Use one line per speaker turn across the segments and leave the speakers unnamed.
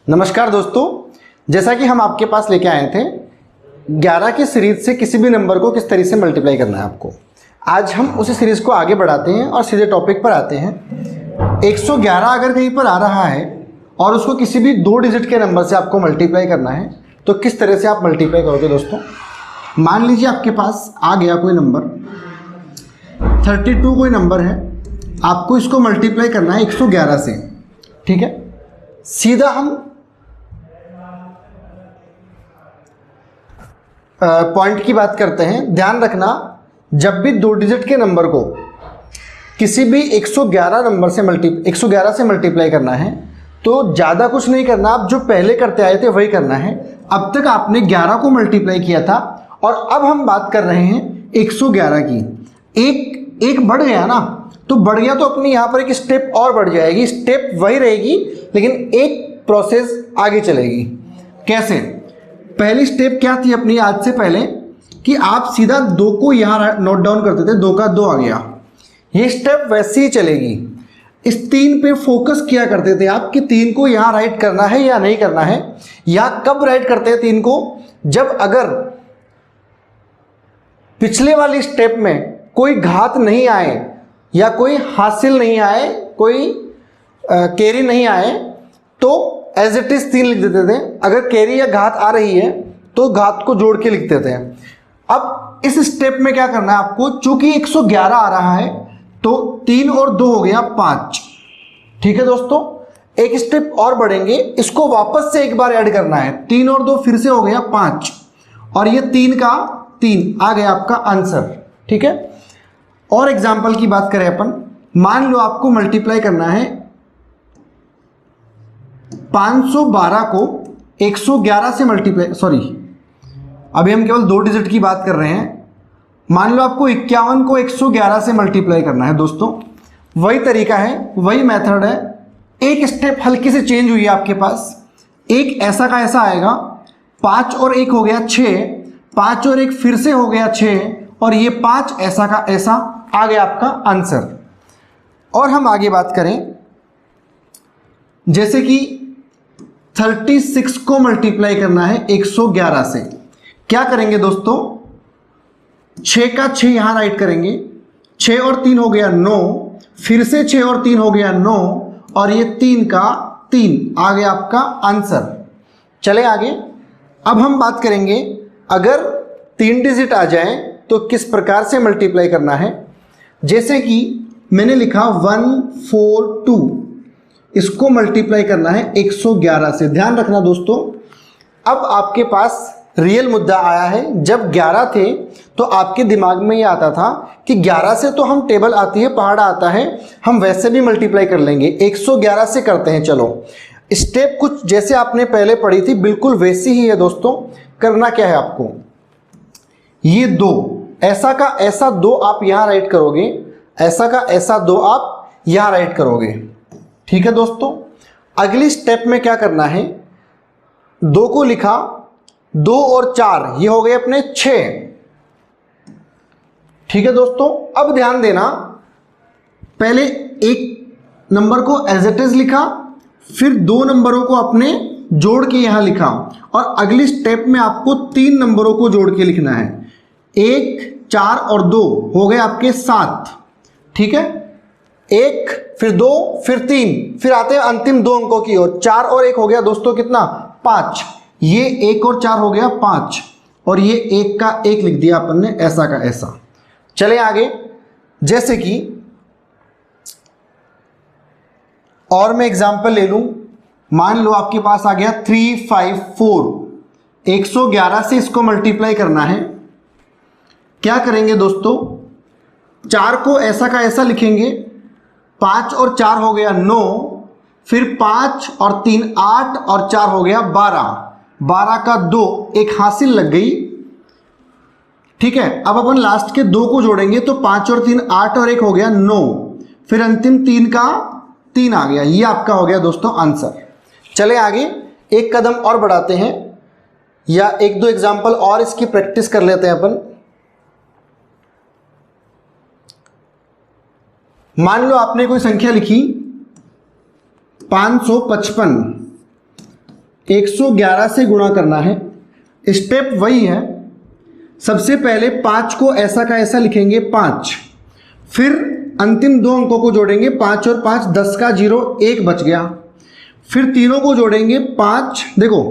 नमस्कार दोस्तों, जैसा कि हम आपके पास लेके आए थे 11 की सीरीज से किसी भी नंबर को किस तरीके से मल्टीप्लाई करना है आपको। आज हम उसी सीरीज को आगे बढ़ाते हैं और सीधे टॉपिक पर आते हैं। 111 अगर कहीं पर आ रहा है और उसको किसी भी 2 डिजिट के नंबर से आपको मल्टीप्लाई करना है तो किस तरह से आप मल्टीप्लाई करोगे दोस्तों। मान लीजिए आपके पास आ गया कोई नंबर 32 कोई नंबर है, आपको इसको मल्टीप्लाई करना है 111 से। ठीक है, सीधा हम पॉइंट की बात करते हैं। ध्यान रखना, जब भी 2 डिजिट के नंबर को किसी भी 111 नंबर से 111 से मल्टीप्लाई करना है तो ज़्यादा कुछ नहीं करना, आप जो पहले करते आए थे वही करना है। अब तक आपने 11 को मल्टीप्लाई किया था और अब हम बात कर रहे हैं 111 की। एक बढ़ गया ना, तो बढ़ गया तो अपनी यहाँ पर एक स्टेप और बढ़ जाएगी। स्टेप वही रहेगी लेकिन एक प्रोसेस आगे चलेगी। कैसे? पहली स्टेप क्या थी अपनी आज से पहले कि आप सीधा 2 को यहाँ नोट डाउन करते थे, 2 का 2 आ गया। ये स्टेप वैसे ही चलेगी। इस 3 पे फोकस किया करते थे आप कि 3 को यहाँ राइट करना है या नहीं करना है, या कब राइट करते हैं 3 को, जब अगर पिछले वाली स्टेप में कोई घात नहीं आए या कोई हासिल नहीं आए, कोई कैरी नहीं आए तो एज इट इज 3 लिख देते थे। अगर कैरी या घात आ रही है तो घात को जोड़ के लिखते थे। अब इस स्टेप में क्या करना है आपको, चूंकि 111 आ रहा है तो 3 और 2 हो गया 5। ठीक है दोस्तों, एक स्टेप और बढ़ेंगे, इसको वापस से एक बार ऐड करना है। 3 और 2 फिर से हो गया 5 और ये 3 का 3 आ गया आपका आंसर। ठीक है, और एग्जाम्पल की बात करें अपन, मान लो आपको मल्टीप्लाई करना है 512 को 111 से मल्टीप्लाई, सॉरी अभी हम केवल 2 डिजिट की बात कर रहे हैं। मान लो आपको 51 को 111 से मल्टीप्लाई करना है दोस्तों। वही तरीका है, वही मेथड है, एक स्टेप हल्की से चेंज हुई है आपके पास। एक ऐसा का ऐसा आएगा, 5 और 1 हो गया 6, 5 और 1 फिर से हो गया 6 और ये 5 ऐसा का ऐसा आ गया आपका आंसर। और हम आगे बात करें, जैसे कि 36 को मल्टीप्लाई करना है 111 से। क्या करेंगे दोस्तों, 6 का 6 यहां राइट करेंगे, 6 और 3 हो गया 9, फिर से 6 और 3 हो गया 9 और ये 3 का 3 आ गया आपका आंसर। चले आगे, अब हम बात करेंगे अगर 3 डिजिट आ जाए तो किस प्रकार से मल्टीप्लाई करना है। जैसे कि मैंने लिखा 142, इसको मल्टीप्लाई करना है 111 से। ध्यान रखना दोस्तों, अब आपके पास रियल मुद्दा आया है। जब 11 थे तो आपके दिमाग में ये आता था कि 11 से तो हम टेबल आती है, पहाड़ा आता है, हम वैसे भी मल्टीप्लाई कर लेंगे। 111 से करते हैं, चलो। स्टेप कुछ जैसे आपने पहले पढ़ी थी बिल्कुल वैसी ही है दोस्तों। करना क्या है आपको, ये 2 ऐसा का ऐसा 2 आप यहां राइट करोगे, ऐसा का ऐसा 2 आप यहां राइट करोगे। ठीक है दोस्तों, अगली स्टेप में क्या करना है, 2 को लिखा, 2 और 4 ये हो गए अपने 6। ठीक है दोस्तों, अब ध्यान देना, पहले एक नंबर को एज इट इज लिखा, फिर 2 नंबरों को अपने जोड़ के यहां लिखा और अगली स्टेप में आपको 3 नंबरों को जोड़ के लिखना है। 1, 4 और 2 हो गए आपके 7। ठीक है, 1 फिर 2 फिर 3, फिर आते हैं अंतिम 2 अंकों की ओर। 4 और 1 हो गया दोस्तों कितना, 5। ये 1 और 4 हो गया 5 और ये 1 का 1 लिख दिया अपन ने, ऐसा का ऐसा। चले आगे, जैसे कि और मैं एग्जांपल ले लूं, मान लो आपके पास आ गया 354, 111 से इसको मल्टीप्लाई करना है। क्या करेंगे दोस्तों, 4 को ऐसा का ऐसा लिखेंगे, 5 और 4 हो गया 9, फिर 5 और 3 8 और 4 हो गया 12, 12 का 2 एक हासिल लग गई। ठीक है, अब अपन लास्ट के 2 को जोड़ेंगे तो 5 और 3 8 और 1 हो गया 9, फिर अंतिम 3 का 3 आ गया। ये आपका हो गया दोस्तों आंसर। चले आगे, एक कदम और बढ़ाते हैं या 1-2 एग्जाम्पल और इसकी प्रैक्टिस कर लेते हैं अपन। मान लो आपने कोई संख्या लिखी 555, 111 से गुणा करना है। स्टेप वही है, सबसे पहले 5 को ऐसा का ऐसा लिखेंगे 5, फिर अंतिम दो अंकों को जोड़ेंगे 5 और 5, 10 का 0 1 बच गया, फिर तीनों को जोड़ेंगे 5। देखो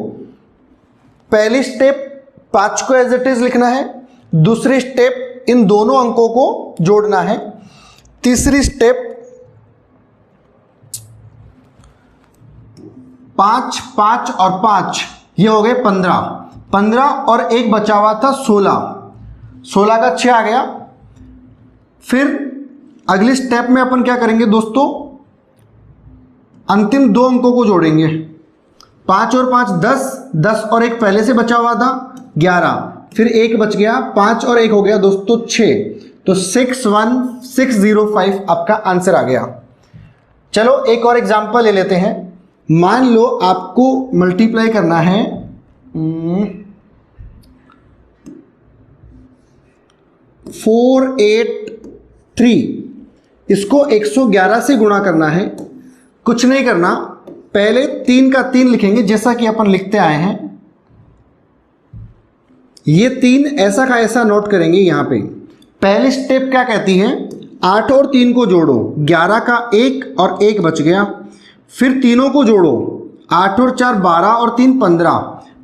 पहली स्टेप 5 को एज इट इज लिखना है, दूसरी स्टेप इन दोनों अंकों को जोड़ना है, तीसरी स्टेप 5 5 और 5 ये हो गए 15, 15 और एक बचा हुआ था 16, 16 का 6 आ गया। फिर अगली स्टेप में अपन क्या करेंगे दोस्तों, अंतिम दो अंकों को जोड़ेंगे, 5 और 5 10, 10 और एक पहले से बचा हुआ था 11, फिर एक बच गया, 5 और एक हो गया दोस्तों 6, तो 61605 आपका आंसर आ गया। चलो एक और एग्जांपल ले लेते हैं। मान लो आपको मल्टीप्लाई करना है 483, इसको 111 से गुणा करना है। कुछ नहीं करना, पहले 3 का 3 लिखेंगे जैसा कि अपन लिखते आए हैं। ये 3 ऐसा का ऐसा नोट करेंगे यहां पे। पहली स्टेप क्या कहती है, 8 और 3 को जोड़ो, 11 का 1 और 1 बच गया, फिर तीनों को जोड़ो, 8 और 4 12 और 3 15,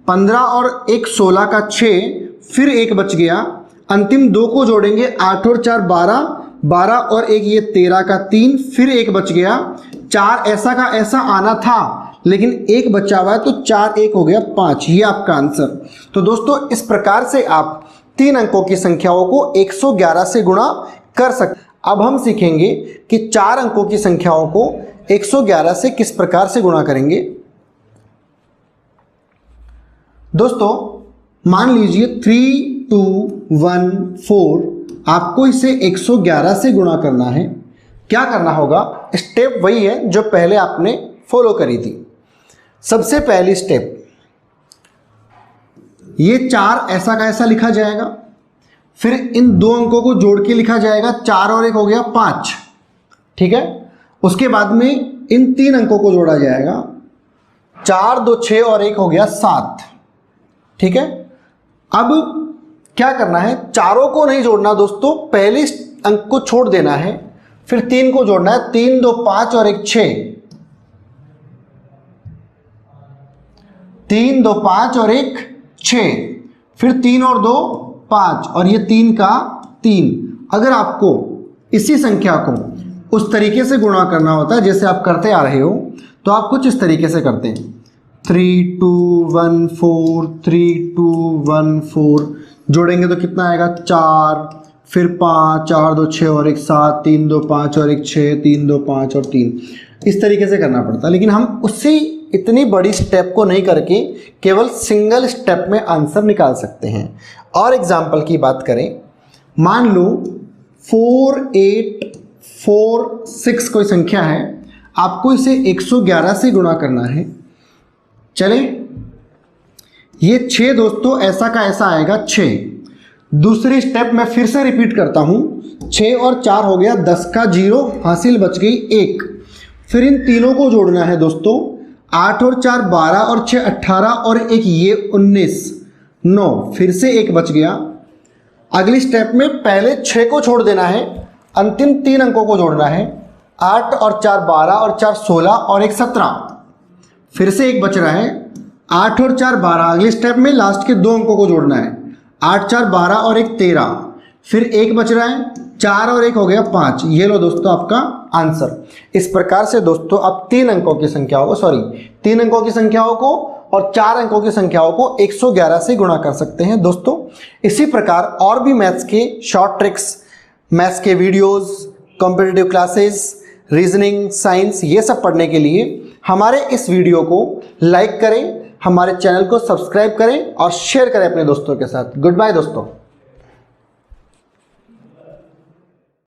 15 और 1 16 का 6, फिर 1 बच गया, अंतिम दो को जोड़ेंगे, 8 और 4 12, 12 और 1 ये 13 का 3, फिर 1 बच गया, 4 ऐसा का ऐसा आना था लेकिन 1 बचा हुआ है तो 4 1 हो गया 5, ये आपका आंसर। तो दोस्तों इस प्रकार से आप 3 अंकों की संख्याओं को 111 से गुणा कर सकते। अब हम सीखेंगे कि 4 अंकों की संख्याओं को 111 से किस प्रकार से गुणा करेंगे। दोस्तों मान लीजिए 3214, आपको इसे 111 से गुणा करना है। क्या करना होगा, स्टेप वही है जो पहले आपने फॉलो करी थी। सबसे पहली स्टेप, ये 4 ऐसा का ऐसा लिखा जाएगा, फिर इन दो अंकों को जोड़ के लिखा जाएगा, 4 और 1 हो गया 5, ठीक है। उसके बाद में इन 3 अंकों को जोड़ा जाएगा, 4 2 6 और 1 हो गया 7, ठीक है। अब क्या करना है, चारों को नहीं जोड़ना दोस्तों, पहले अंक को छोड़ देना है, फिर 3 को जोड़ना है, 3 2 5 और 1 6, 3 2 5 और 1 6, फिर 3 और 2 5 और ये 3 का 3। अगर आपको इसी संख्या को उस तरीके से गुणा करना होता है जैसे आप करते आ रहे हो, तो आप कुछ इस तरीके से करते हैं, 3214 3214 जोड़ेंगे तो कितना आएगा 4, फिर 5 4 2 6 और 1 7, 3 2 5 और 1 6, 3 2 5 और 3, इस तरीके से करना पड़ता है। लेकिन हम उसी इतनी बड़ी स्टेप को नहीं करके केवल सिंगल स्टेप में आंसर निकाल सकते हैं। और एग्जाम्पल की बात करें, मान लो 4846 कोई संख्या है, आपको इसे 111 से गुणा करना है। चले, ये 6 दोस्तों ऐसा का ऐसा आएगा 6। दूसरी स्टेप मैं फिर से रिपीट करता हूं, 6 और 4 हो गया 10 का 0, हासिल बच गई 1। फिर इन तीनों को जोड़ना है दोस्तों, 8 और 4 12 और 6 18 और 1 ये 19 9, फिर से 1 बच गया। अगली स्टेप में पहले 6 को छोड़ देना है, अंतिम 3 अंकों को जोड़ना है, 8 और 4 12 और 4 16 और 1 17, फिर से 1 बच रहा है, 8 और 4 12। अगली स्टेप में लास्ट के 2 अंकों को जोड़ना है, 8 4 12 और 1 13, फिर 1 बच रहा है, 4 और 1 हो गया 5। ये लो दोस्तों आपका आंसर। इस प्रकार से दोस्तों आप 3 अंकों की संख्याओं को 3 अंकों की संख्याओं को और 4 अंकों की संख्याओं को 111 से गुणा कर सकते हैं। दोस्तों इसी प्रकार और भी मैथ्स के शॉर्ट ट्रिक्स, मैथ्स के videos, competitive classes, reasoning, science, ये सब पढ़ने के लिए हमारे इस वीडियो को लाइक करें, हमारे चैनल को सब्सक्राइब करें और शेयर करें अपने दोस्तों के साथ। गुड बाय दोस्तों।